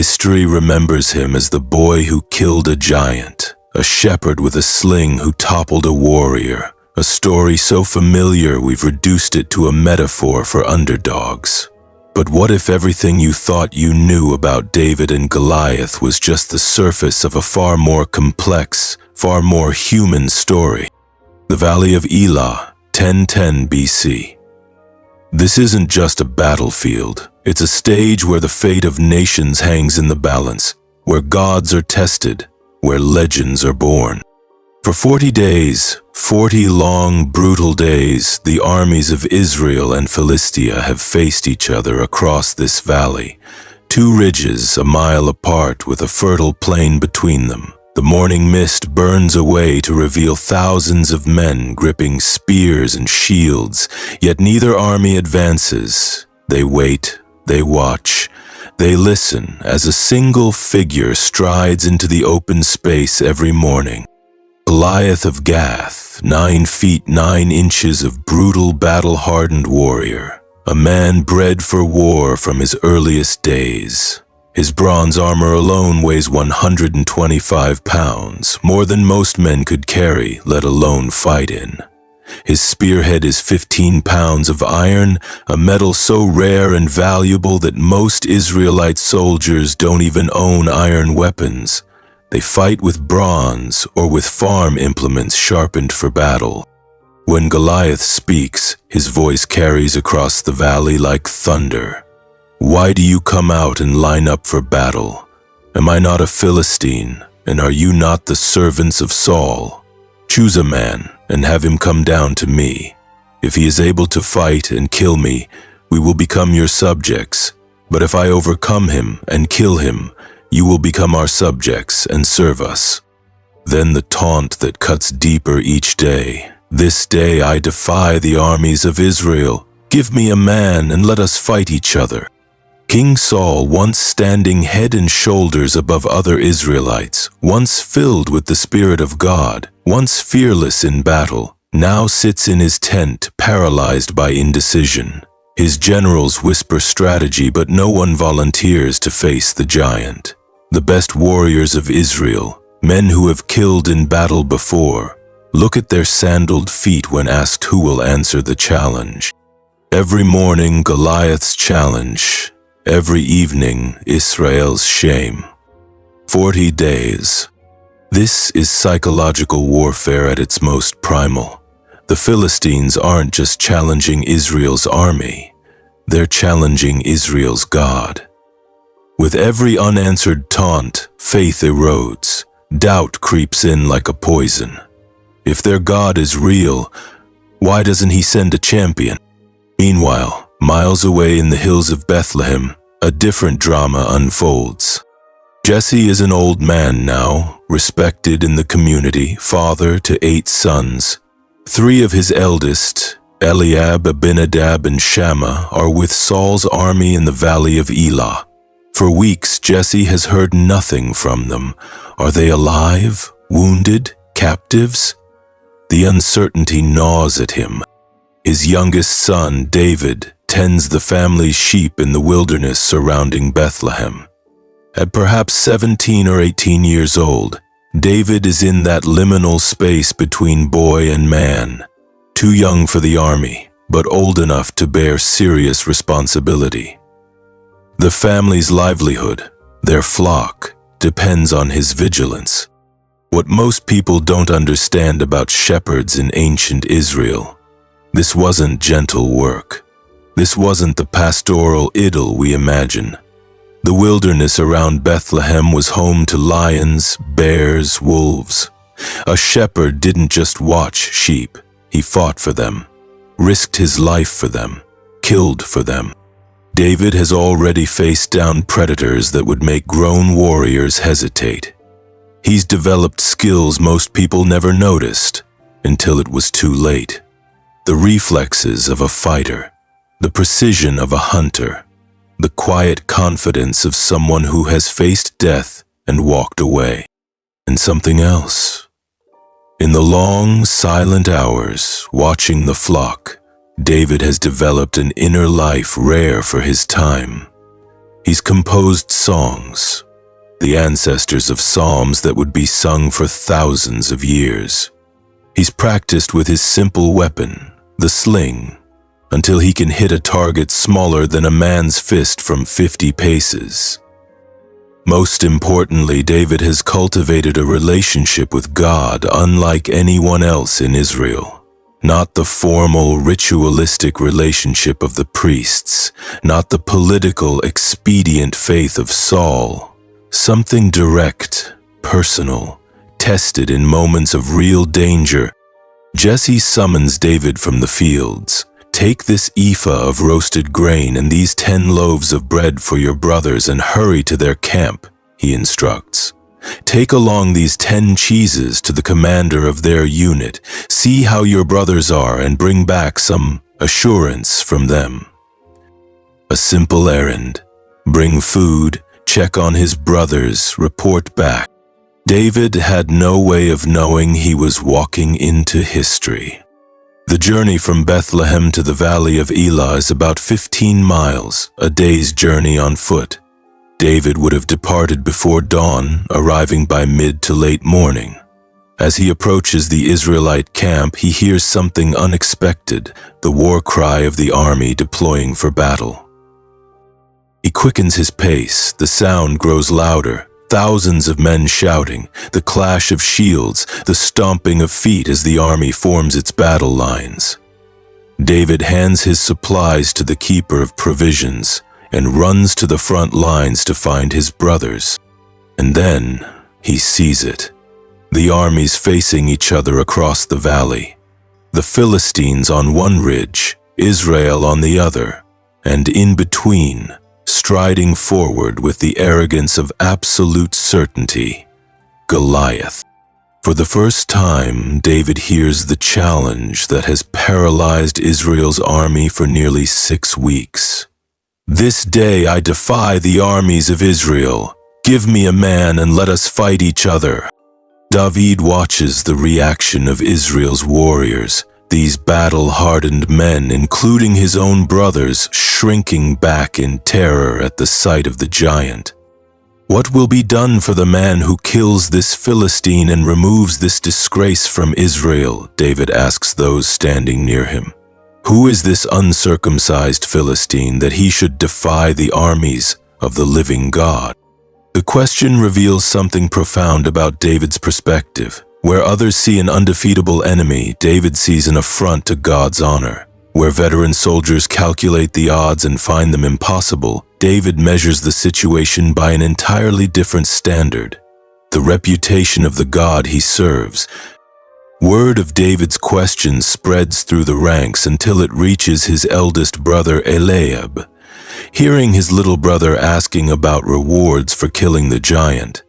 History remembers him as the boy who killed a giant, a shepherd with a sling who toppled a warrior, a story so familiar we've reduced it to a metaphor for underdogs. But what if everything you thought you knew about David and Goliath was just the surface of a far more complex, far more human story? The Valley of Elah, 1010 BC. This isn't just a battlefield. It's a stage where the fate of nations hangs in the balance, where gods are tested, where legends are born. For 40 days, 40 long, brutal days, the armies of Israel and Philistia have faced each other across this valley, two ridges a mile apart with a fertile plain between them. The morning mist burns away to reveal thousands of men gripping spears and shields, yet neither army advances. They wait, they watch, they listen as a single figure strides into the open space every morning. Goliath of Gath, 9 feet 9 inches of brutal battle-hardened warrior, a man bred for war from his earliest days. His bronze armor alone weighs 125 pounds, more than most men could carry, let alone fight in. His spearhead is 15 pounds of iron, a metal so rare and valuable that most Israelite soldiers don't even own iron weapons. They fight with bronze or with farm implements sharpened for battle. When Goliath speaks, his voice carries across the valley like thunder. Why do you come out and line up for battle? Am I not a Philistine, and are you not the servants of Saul? Choose a man and have him come down to me. If he is able to fight and kill me, we will become your subjects. But if I overcome him and kill him, you will become our subjects and serve us. Then the taunt that cuts deeper each day. This day I defy the armies of Israel. Give me a man and let us fight each other. King Saul, once standing head and shoulders above other Israelites, once filled with the Spirit of God, once fearless in battle, now sits in his tent paralyzed by indecision. His generals whisper strategy, but no one volunteers to face the giant. The best warriors of Israel, men who have killed in battle before, look at their sandaled feet when asked who will answer the challenge. Every morning, Goliath's challenge. Every evening, Israel's shame. 40 days. This is psychological warfare at its most primal. The Philistines aren't just challenging Israel's army. They're challenging Israel's God. With every unanswered taunt, faith erodes. Doubt creeps in like a poison. If their God is real, why doesn't he send a champion? Meanwhile, miles away in the hills of Bethlehem, a different drama unfolds. Jesse is an old man now, respected in the community, father to 8 sons. 3 of his eldest, Eliab, Abinadab, and Shammah, are with Saul's army in the Valley of Elah. For weeks, Jesse has heard nothing from them. Are they alive, wounded, captives? The uncertainty gnaws at him. His youngest son, David, tends the family's sheep in the wilderness surrounding Bethlehem. At perhaps 17 or 18 years old, David is in that liminal space between boy and man, too young for the army, but old enough to bear serious responsibility. The family's livelihood, their flock, depends on his vigilance. What most people don't understand about shepherds in ancient Israel, this wasn't gentle work. This wasn't the pastoral idyll we imagine. The wilderness around Bethlehem was home to lions, bears, wolves. A shepherd didn't just watch sheep. He fought for them, risked his life for them, killed for them. David has already faced down predators that would make grown warriors hesitate. He's developed skills most people never noticed until it was too late. The reflexes of a fighter, the precision of a hunter, the quiet confidence of someone who has faced death and walked away. And something else. In the long, silent hours, watching the flock, David has developed an inner life rare for his time. He's composed songs, the ancestors of psalms that would be sung for thousands of years. He's practiced with his simple weapon, the sling, until he can hit a target smaller than a man's fist from 50 paces. Most importantly, David has cultivated a relationship with God unlike anyone else in Israel. Not the formal, ritualistic relationship of the priests, not the political, expedient faith of Saul. Something direct, personal, tested in moments of real danger. Jesse summons David from the fields. Take this ephah of roasted grain and these 10 loaves of bread for your brothers and hurry to their camp, he instructs. Take along these 10 cheeses to the commander of their unit. See how your brothers are and bring back some assurance from them. A simple errand. Bring food, check on his brothers, report back. David had no way of knowing he was walking into history. The journey from Bethlehem to the valley of Elah is about 15 miles, a day's journey on foot. David would have departed before dawn, arriving by mid to late morning. As he approaches the Israelite camp, he hears something unexpected, the war cry of the army deploying for battle. He quickens his pace, the sound grows louder. Thousands of men shouting, the clash of shields, the stomping of feet as the army forms its battle lines. David hands his supplies to the keeper of provisions and runs to the front lines to find his brothers. And then he sees it. The armies facing each other across the valley. The Philistines on one ridge, Israel on the other, and in between, striding forward with the arrogance of absolute certainty, Goliath. For the first time, David hears the challenge that has paralyzed Israel's army for nearly 6 weeks. This day I defy the armies of Israel. Give me a man and let us fight each other. David watches the reaction of Israel's warriors, these battle-hardened men, including his own brothers, shrinking back in terror at the sight of the giant. What will be done for the man who kills this Philistine and removes this disgrace from Israel? David asks those standing near him. Who is this uncircumcised Philistine that he should defy the armies of the living God? The question reveals something profound about David's perspective. Where others see an undefeatable enemy, David sees an affront to God's honor. Where veteran soldiers calculate the odds and find them impossible, David measures the situation by an entirely different standard, the reputation of the God he serves. Word of David's question spreads through the ranks until it reaches his eldest brother Eliab. Hearing his little brother asking about rewards for killing the giant,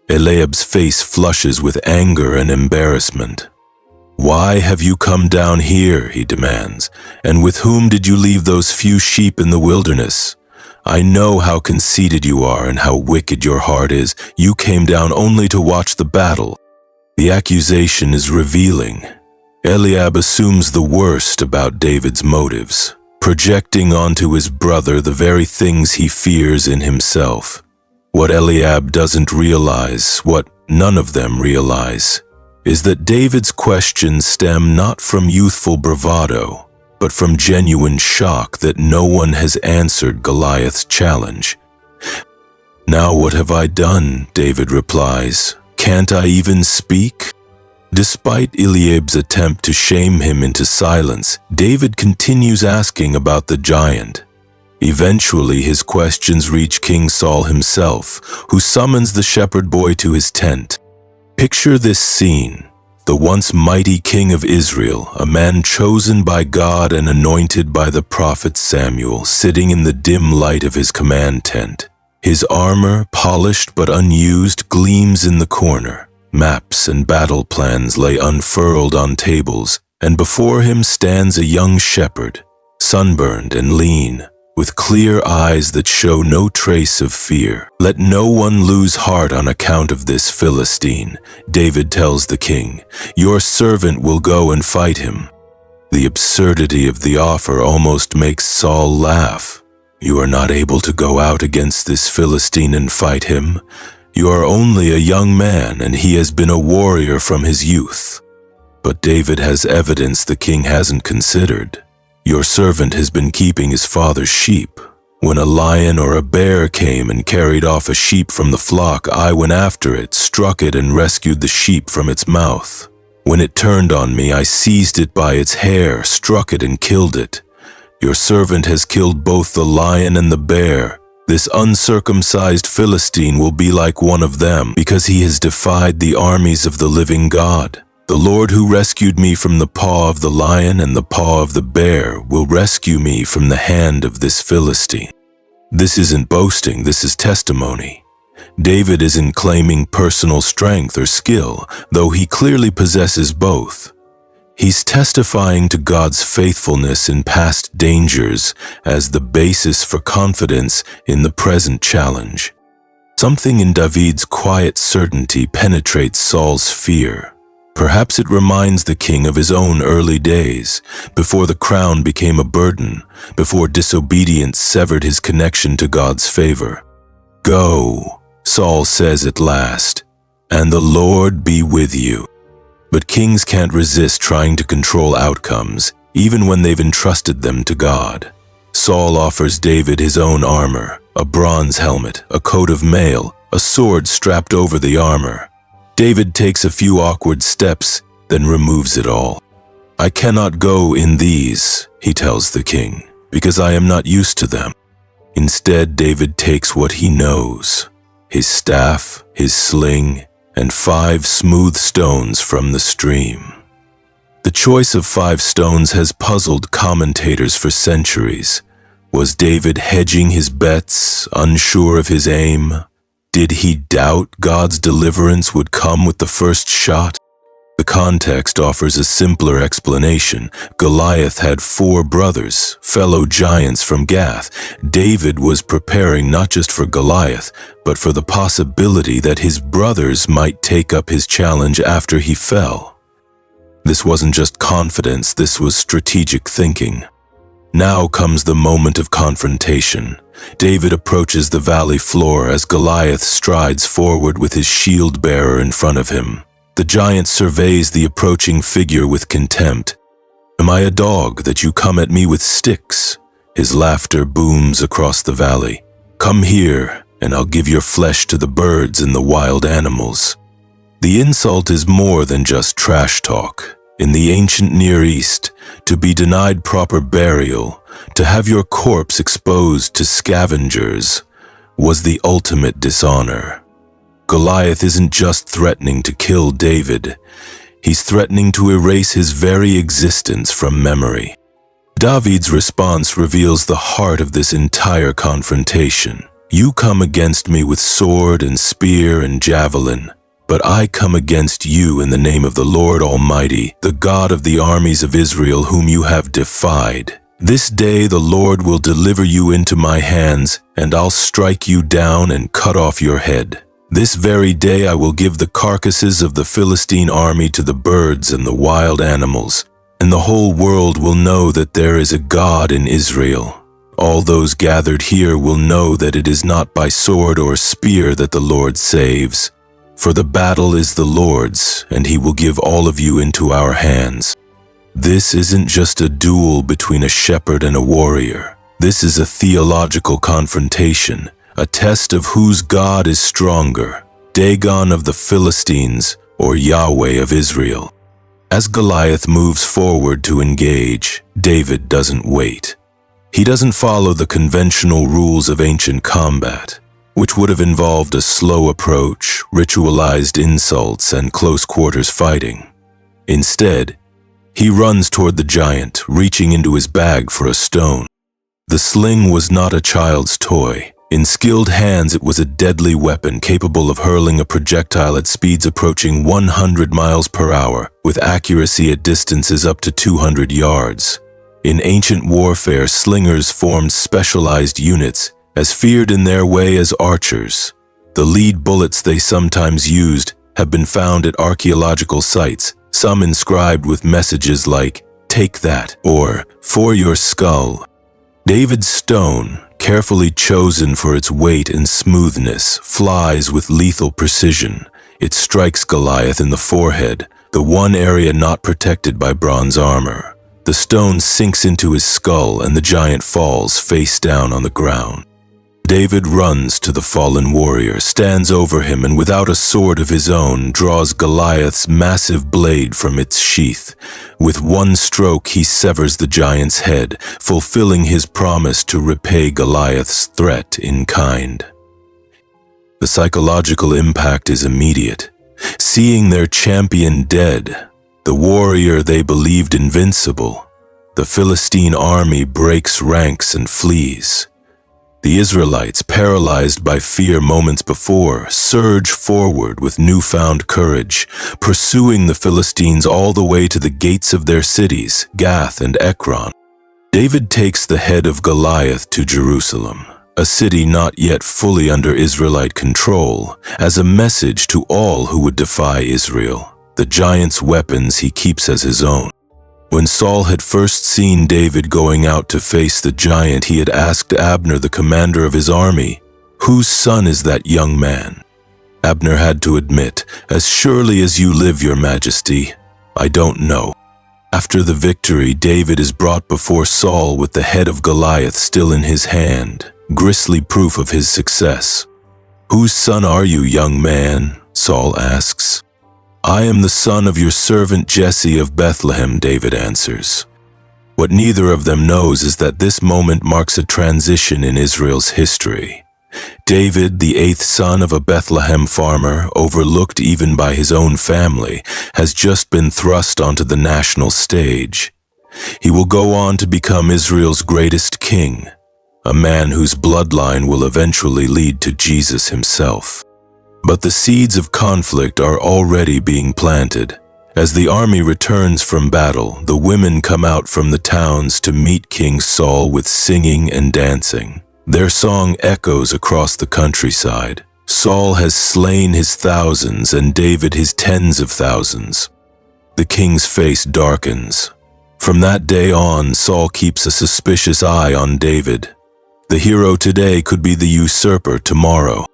Eliab's face flushes with anger and embarrassment. "Why have you come down here?" he demands. "And with whom did you leave those few sheep in the wilderness? I know how conceited you are and how wicked your heart is. You came down only to watch the battle." The accusation is revealing. Eliab assumes the worst about David's motives, projecting onto his brother the very things he fears in himself. What Eliab doesn't realize, what none of them realize, is that David's questions stem not from youthful bravado, but from genuine shock that no one has answered Goliath's challenge. "Now what have I done?" David replies. "Can't I even speak?" Despite Eliab's attempt to shame him into silence, David continues asking about the giant. Eventually, his questions reach King Saul himself, who summons the shepherd boy to his tent. Picture this scene. The once mighty king of Israel, a man chosen by God and anointed by the prophet Samuel, sitting in the dim light of his command tent. His armor, polished but unused, gleams in the corner. Maps and battle plans lay unfurled on tables, and before him stands a young shepherd, sunburned and lean, with clear eyes that show no trace of fear. "Let no one lose heart on account of this Philistine," David tells the king. "Your servant will go and fight him." The absurdity of the offer almost makes Saul laugh. "You are not able to go out against this Philistine and fight him? You are only a young man, and he has been a warrior from his youth. But David has evidence the king hasn't considered. Your servant has been keeping his father's sheep. When a lion or a bear came and carried off a sheep from the flock, I went after it, struck it, and rescued the sheep from its mouth. When it turned on me, I seized it by its hair, struck it, and killed it. Your servant has killed both the lion and the bear. This uncircumcised Philistine will be like one of them, because he has defied the armies of the living God. The Lord who rescued me from the paw of the lion and the paw of the bear will rescue me from the hand of this Philistine. This isn't boasting, this is testimony. David isn't claiming personal strength or skill, though he clearly possesses both. He's testifying to God's faithfulness in past dangers as the basis for confidence in the present challenge. Something in David's quiet certainty penetrates Saul's fear. Perhaps it reminds the king of his own early days, before the crown became a burden, before disobedience severed his connection to God's favor. "Go," Saul says at last, "and the Lord be with you." But kings can't resist trying to control outcomes, even when they've entrusted them to God. Saul offers David his own armor, a bronze helmet, a coat of mail, a sword strapped over the armor. David takes a few awkward steps, then removes it all. "I cannot go in these," he tells the king, "because I am not used to them." Instead, David takes what he knows: his staff, his sling, and 5 smooth stones from the stream. The choice of 5 stones has puzzled commentators for centuries. Was David hedging his bets, unsure of his aim? Did he doubt God's deliverance would come with the first shot? The context offers a simpler explanation. Goliath had 4 brothers, fellow giants from Gath. David was preparing not just for Goliath, but for the possibility that his brothers might take up his challenge after he fell. This wasn't just confidence, this was strategic thinking. Now comes the moment of confrontation. David approaches the valley floor as Goliath strides forward with his shield-bearer in front of him. The giant surveys the approaching figure with contempt. "Am I a dog that you come at me with sticks?" His laughter booms across the valley. "Come here, and I'll give your flesh to the birds and the wild animals." The insult is more than just trash talk. In the ancient Near East, to be denied proper burial, to have your corpse exposed to scavengers, was the ultimate dishonor. Goliath isn't just threatening to kill David, he's threatening to erase his very existence from memory. David's response reveals the heart of this entire confrontation. "You come against me with sword and spear and javelin, but I come against you in the name of the Lord Almighty, the God of the armies of Israel, whom you have defied. This day the Lord will deliver you into my hands, and I'll strike you down and cut off your head. This very day I will give the carcasses of the Philistine army to the birds and the wild animals, and the whole world will know that there is a God in Israel. All those gathered here will know that it is not by sword or spear that the Lord saves. For the battle is the Lord's, and he will give all of you into our hands." This isn't just a duel between a shepherd and a warrior. This is a theological confrontation, a test of whose God is stronger, Dagon of the Philistines or Yahweh of Israel. As Goliath moves forward to engage, David doesn't wait. He doesn't follow the conventional rules of ancient combat, which would have involved a slow approach, ritualized insults, and close-quarters fighting. Instead, he runs toward the giant, reaching into his bag for a stone. The sling was not a child's toy. In skilled hands, it was a deadly weapon capable of hurling a projectile at speeds approaching 100 miles per hour, with accuracy at distances up to 200 yards. In ancient warfare, slingers formed specialized units, as feared in their way as archers. The lead bullets they sometimes used have been found at archaeological sites, some inscribed with messages like, "Take that," or "For your skull." David's stone, carefully chosen for its weight and smoothness, flies with lethal precision. It strikes Goliath in the forehead, the one area not protected by bronze armor. The stone sinks into his skull and the giant falls face down on the ground. David runs to the fallen warrior, stands over him, and without a sword of his own, draws Goliath's massive blade from its sheath. With one stroke, he severs the giant's head, fulfilling his promise to repay Goliath's threat in kind. The psychological impact is immediate. Seeing their champion dead, the warrior they believed invincible, the Philistine army breaks ranks and flees. The Israelites, paralyzed by fear moments before, surge forward with newfound courage, pursuing the Philistines all the way to the gates of their cities, Gath and Ekron. David takes the head of Goliath to Jerusalem, a city not yet fully under Israelite control, as a message to all who would defy Israel. The giant's weapons he keeps as his own. When Saul had first seen David going out to face the giant, he had asked Abner, the commander of his army, "Whose son is that young man?" Abner had to admit, "As surely as you live, your majesty, I don't know." After the victory, David is brought before Saul with the head of Goliath still in his hand, grisly proof of his success. "Whose son are you, young man?" Saul asks. "I am the son of your servant Jesse of Bethlehem," David answers. What neither of them knows is that this moment marks a transition in Israel's history. David, the eighth son of a Bethlehem farmer, overlooked even by his own family, has just been thrust onto the national stage. He will go on to become Israel's greatest king, a man whose bloodline will eventually lead to Jesus himself. But the seeds of conflict are already being planted. As the army returns from battle, the women come out from the towns to meet King Saul with singing and dancing. Their song echoes across the countryside. Saul has slain his thousands and David his tens of thousands. The king's face darkens. From that day on, Saul keeps a suspicious eye on David. The hero today could be the usurper tomorrow.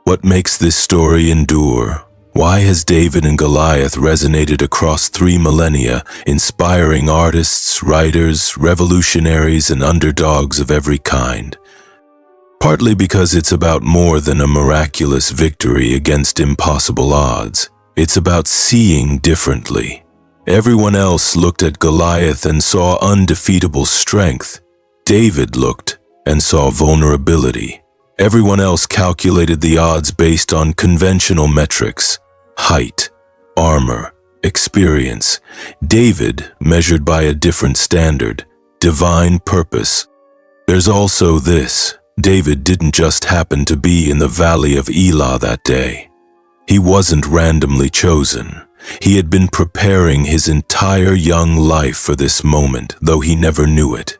What makes this story endure? Why has David and Goliath resonated across 3 millennia, inspiring artists, writers, revolutionaries, and underdogs of every kind? Partly because it's about more than a miraculous victory against impossible odds. It's about seeing differently. Everyone else looked at Goliath and saw undefeatable strength. David looked and saw vulnerability. Everyone else calculated the odds based on conventional metrics: height, armor, experience. David measured by a different standard: divine purpose. There's also this: David didn't just happen to be in the valley of Elah that day. He wasn't randomly chosen. He had been preparing his entire young life for this moment, though he never knew it.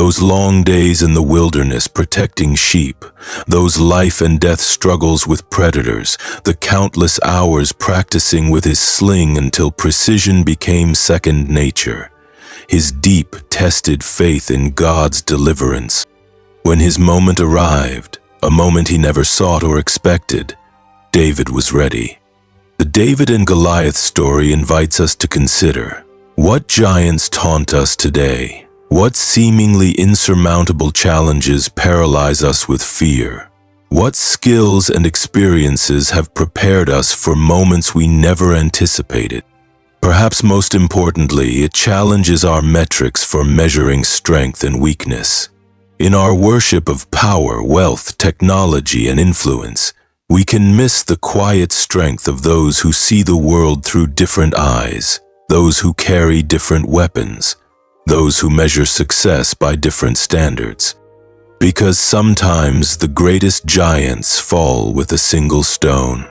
Those long days in the wilderness protecting sheep, those life and death struggles with predators, the countless hours practicing with his sling until precision became second nature, his deep, tested faith in God's deliverance. When his moment arrived, a moment he never sought or expected, David was ready. The David and Goliath story invites us to consider, what giants taunt us today? What seemingly insurmountable challenges paralyze us with fear? What skills and experiences have prepared us for moments we never anticipated? Perhaps most importantly, it challenges our metrics for measuring strength and weakness. In our worship of power, wealth, technology, and influence, we can miss the quiet strength of those who see the world through different eyes, those who carry different weapons, those who measure success by different standards. Because sometimes the greatest giants fall with a single stone.